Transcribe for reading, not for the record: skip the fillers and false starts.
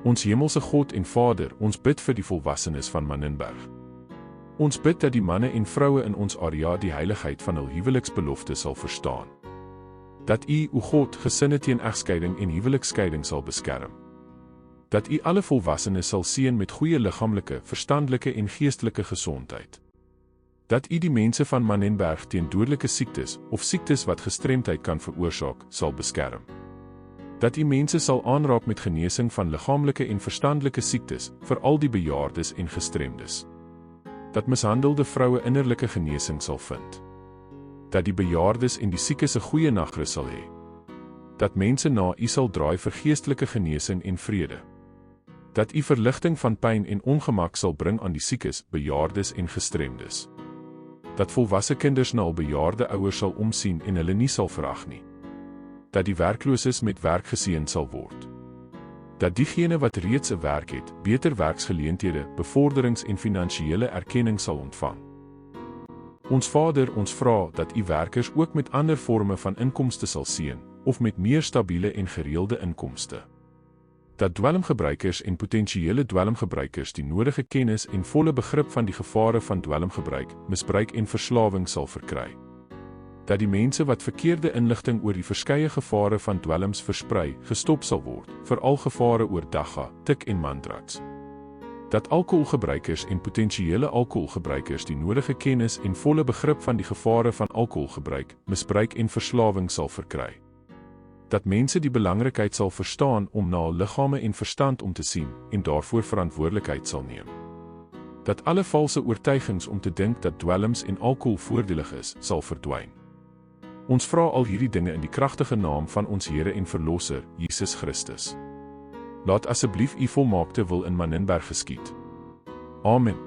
Ons hemelse God en Vader, ons bid vir die volwassenes van Manenberg. Ons bid dat die manne en vroue in ons area die heiligheid van hul huweliksbelofte sal verstaan. Dat U, o God, gesinne teen egskeiding en huweliksskeiding sal beskerm. Dat U alle volwassenes sal seën met goeie liggaamlike, verstandelike en geestelike gesondheid. Dat U die mense van Manenberg teen dodelike siektes of siektes wat gestremdheid kan veroorsaak, sal beskerm. Dat U mense sal aanraak met genesing van liggaamlike en verstandelike siektes, veral die bejaardes en gestremdes. Dat mishandelde vroue innerlike genesing sal vind. Dat die bejaardes en die siekes 'n goeie nagrus sal hê. Dat mense na U sal draai vir geestelike genesing en vrede. Dat U verligting van pyn en ongemak sal bring aan die siekes, bejaardes en gestremdes. Dat volwasse kinders na hul bejaarde ouers sal omsien en hulle nie sal verag nie. Dat die werklooses met werk geseën sal word. Dat diegene wat reeds 'n werk het, beter werksgeleenthede, bevorderings en finansiële erkenning sal ontvang. Ons Vader, ons vra dat U werkers ook met ander vorme van inkomste sal seën, of met meer stabiele en gereelde inkomste. Dat dwelmgebruikers en potensiële dwelmgebruikers die nodige kennis en volle begrip van die gevare van dwelmgebruik, misbruik en verslawing sal verkry. Dat die mense wat verkeerde inligting oor die verskeie gevare van dwelms versprei, gestop sal word, veral gevare oor dagga, tik en mandrats. Dat alkoholgebruikers en potensiële alkoholgebruikers die nodige kennis en volle begrip van die gevare van alkoholgebruik, misbruik en verslawing sal verkry. Dat mense die belangrikheid sal verstaan om na hul liggame en verstand om te sien en daarvoor verantwoordelikheid sal neem. Dat alle valse oortuigings om te dink dat dwelms en alkohol voordelig is, sal verdwyn. Ons vra al hierdie dinge in die kragtige naam van ons Here en Verlosser, Jesus Christus. Laat asseblief U volmaakte wil in Manenberg geskied. Amen.